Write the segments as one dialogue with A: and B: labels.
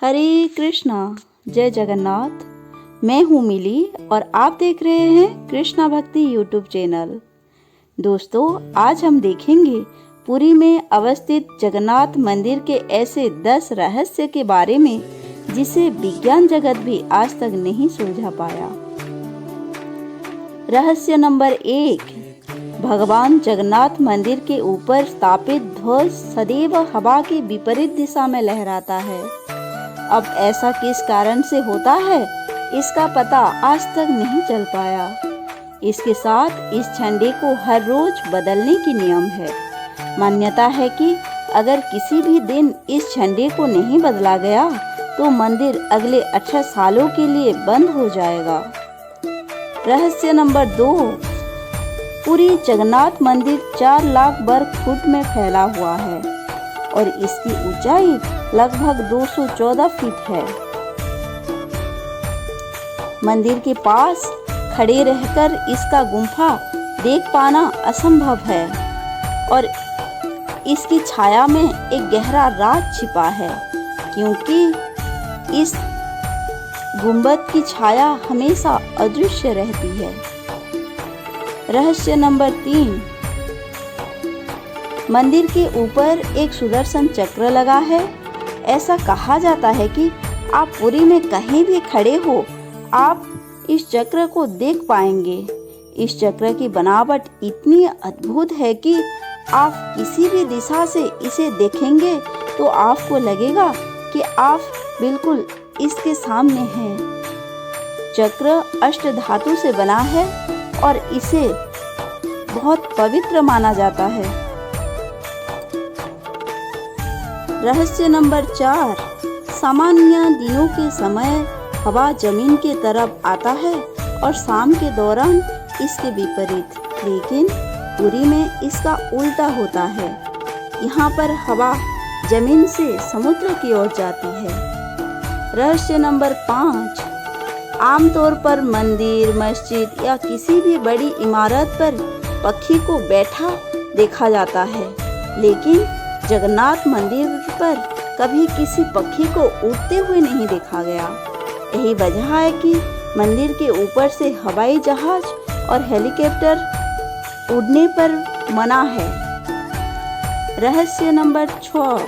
A: हरे कृष्णा, जय जगन्नाथ। मैं हूँ मिली और आप देख रहे हैं कृष्णा भक्ति यूट्यूब चैनल। दोस्तों, आज हम देखेंगे पुरी में अवस्थित जगन्नाथ मंदिर के ऐसे 10 रहस्य के बारे में जिसे विज्ञान जगत भी आज तक नहीं सुलझा पाया। रहस्य नंबर 1, भगवान जगन्नाथ मंदिर के ऊपर स्थापित ध्वज सदैव हवा के विपरीत दिशा में लहराता है। अब ऐसा किस कारण से होता है, इसका पता आज तक नहीं चल पाया। इसके साथ इस झंडे को हर रोज बदलने की नियम है। मान्यता है कि अगर किसी भी दिन इस झंडे को नहीं बदला गया तो मंदिर अगले 18 सालों के लिए बंद हो जाएगा। रहस्य नंबर 2, पुरी जगन्नाथ मंदिर 4 लाख वर्ग फुट में फैला हुआ है और इसकी ऊंचाई लगभग 214 फीट है। मंदिर के पास खड़े रहकर इसका गुम्फा देख पाना असंभव है और इसकी छाया में एक गहरा राज छिपा है, क्योंकि इस गुंबद की छाया हमेशा अदृश्य रहती है। रहस्य नंबर 3, मंदिर के ऊपर एक सुदर्शन चक्र लगा है। ऐसा कहा जाता है कि आप पुरी में कहीं भी खड़े हो, आप इस चक्र को देख पाएंगे। इस चक्र की बनावट इतनी अद्भुत है कि आप किसी भी दिशा से इसे देखेंगे तो आपको लगेगा कि आप बिल्कुल इसके सामने हैं। चक्र अष्ट धातु से बना है और इसे बहुत पवित्र माना जाता है। रहस्य नंबर 4, सामान्य दिनों के समय हवा जमीन के तरफ आता है और शाम के दौरान इसके विपरीत, लेकिन पुरी में इसका उल्टा होता है। यहाँ पर हवा जमीन से समुद्र की ओर जाती है। रहस्य नंबर 5, आमतौर पर मंदिर, मस्जिद या किसी भी बड़ी इमारत पर पक्षी को बैठा देखा जाता है, लेकिन जगन्नाथ मंदिर पर कभी किसी पक्षी को उड़ते हुए नहीं देखा गया। यही वजह है कि मंदिर के ऊपर से हवाई जहाज और हेलीकॉप्टर उड़ने पर मना है। रहस्य नंबर 6,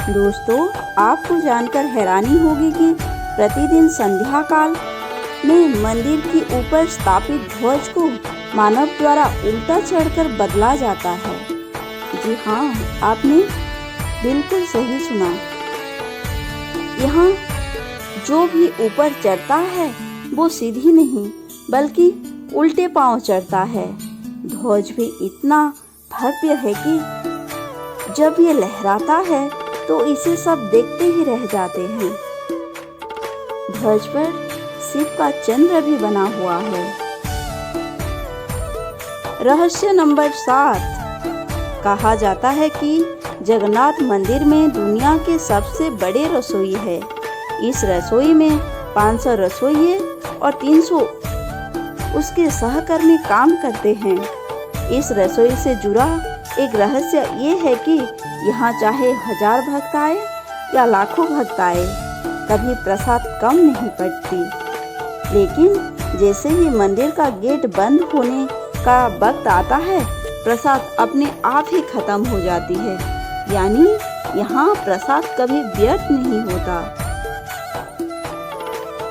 A: दोस्तों, आपको जानकर हैरानी होगी कि प्रतिदिन संध्या काल में मंदिर के ऊपर स्थापित ध्वज को मानव द्वारा उल्टा चढ़कर बदला जाता है। जी हाँ, आपने बिल्कुल सही सुना। यहाँ जो भी ऊपर चढ़ता है वो सीधी नहीं बल्कि उल्टे पांव चढ़ता है। ध्वज भी इतना भव्य है कि जब ये लहराता है तो इसे सब देखते ही रह जाते हैं। ध्वज पर शिव का चंद्र भी बना हुआ है। रहस्य नंबर 7, कहा जाता है कि जगन्नाथ मंदिर में दुनिया के सबसे बड़े रसोई है। इस रसोई में 500 रसोइये और 300 उसके सहकर्मी काम करते हैं। इस रसोई से जुड़ा एक रहस्य ये है कि यहाँ चाहे 1000 भक्त आए या लाखों भक्त आए, कभी प्रसाद कम नहीं पड़ती। लेकिन जैसे ही मंदिर का गेट बंद होने का वक्त आता है, प्रसाद अपने आप ही खत्म हो जाती है। यानी यहाँ प्रसाद कभी व्यर्थ नहीं होता।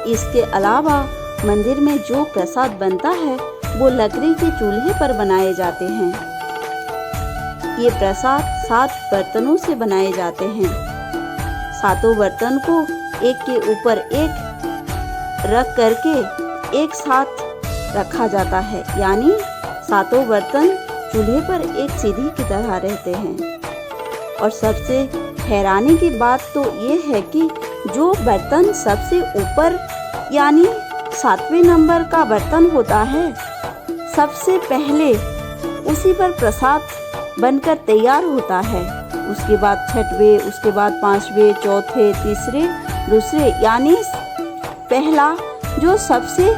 A: इसके अलावा मंदिर में जो प्रसाद बनता है वो लकड़ी के चूल्हे पर बनाए जाते हैं। ये प्रसाद 7 बर्तनों से बनाए जाते हैं। 7 बर्तन को एक के ऊपर एक रख करके एक साथ रखा जाता है, यानी 7 बर्तन चूल्हे पर एक सीढ़ी की तरह रहते हैं। और सबसे हैरानी की बात तो ये है कि जो बर्तन सबसे ऊपर यानी 7वें नंबर का बर्तन होता है, सबसे पहले उसी पर प्रसाद बनकर तैयार होता है। उसके बाद 6वें, उसके बाद 5वें, चौथे, तीसरे, दूसरे, यानी पहला जो सबसे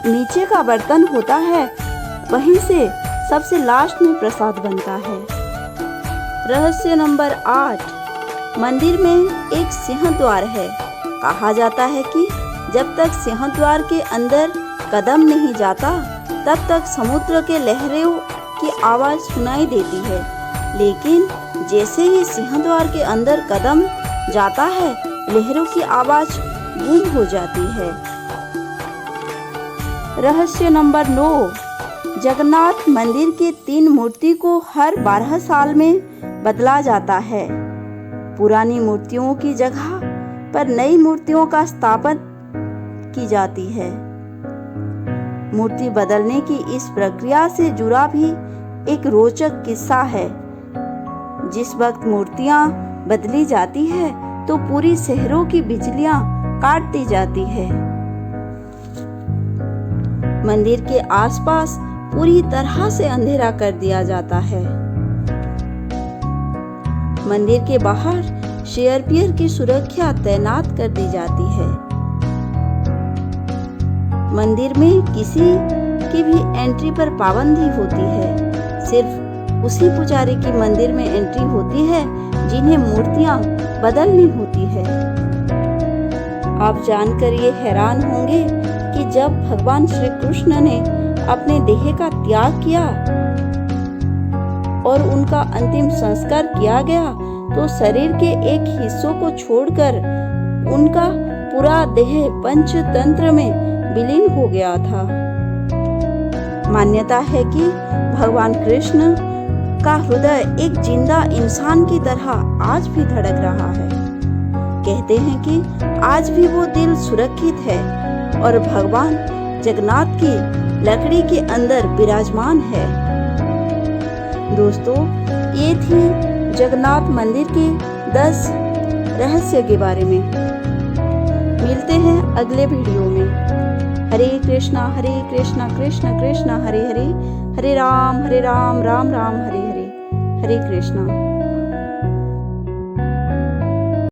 A: नीचे का बर्तन होता है वहीं से सबसे लास्ट में प्रसाद बनता है। रहस्य नंबर 8, मंदिर में एक सिंह द्वार है। कहा जाता है कि जब तक सिंह द्वार के अंदर कदम नहीं जाता तब तक समुद्र के लहरों की आवाज़ सुनाई देती है, लेकिन जैसे ही सिंह द्वार के अंदर कदम जाता है लहरों की आवाज़ गुम हो जाती है। रहस्य नंबर 9, जगन्नाथ मंदिर के 3 मूर्ति को हर 12 साल में बदला जाता है। पुरानी मूर्तियों की जगह पर नई मूर्तियों का स्थापन की जाती है। मूर्ति बदलने की इस प्रक्रिया से जुड़ा भी एक रोचक किस्सा है। जिस वक्त मूर्तियां बदली जाती है तो पूरी शहरों की बिजलियां काट दी जाती है। मंदिर के आसपास पूरी तरह से अंधेरा कर दिया जाता है। मंदिर के बाहर सीआरपीएफ की सुरक्षा तैनात कर दी जाती है। मंदिर में किसी की भी एंट्री पर पाबंदी होती है। सिर्फ उसी पुजारी की मंदिर में एंट्री होती है जिन्हें मूर्तियां बदलनी होती है। आप जानकर ये हैरान होंगे कि जब भगवान श्री कृष्ण ने अपने देह का त्याग किया और उनका अंतिम संस्कार किया गया तो शरीर के एक हिस्सों को छोड़कर उनका पूरा देह पंचतंत्र में विलीन हो गया था। मान्यता है कि भगवान कृष्ण का हृदय एक जिंदा इंसान की तरह आज भी धड़क रहा है। कहते हैं कि आज भी वो दिल सुरक्षित है और भगवान जगन्नाथ की लकड़ी के अंदर विराजमान है। दोस्तों, ये थी जगन्नाथ मंदिर के 10 रहस्य के बारे में। मिलते हैं अगले वीडियो में। हरे कृष्णा कृष्ण कृष्ण हरे हरे, हरे राम राम राम हरे हरे, हरे कृष्णा।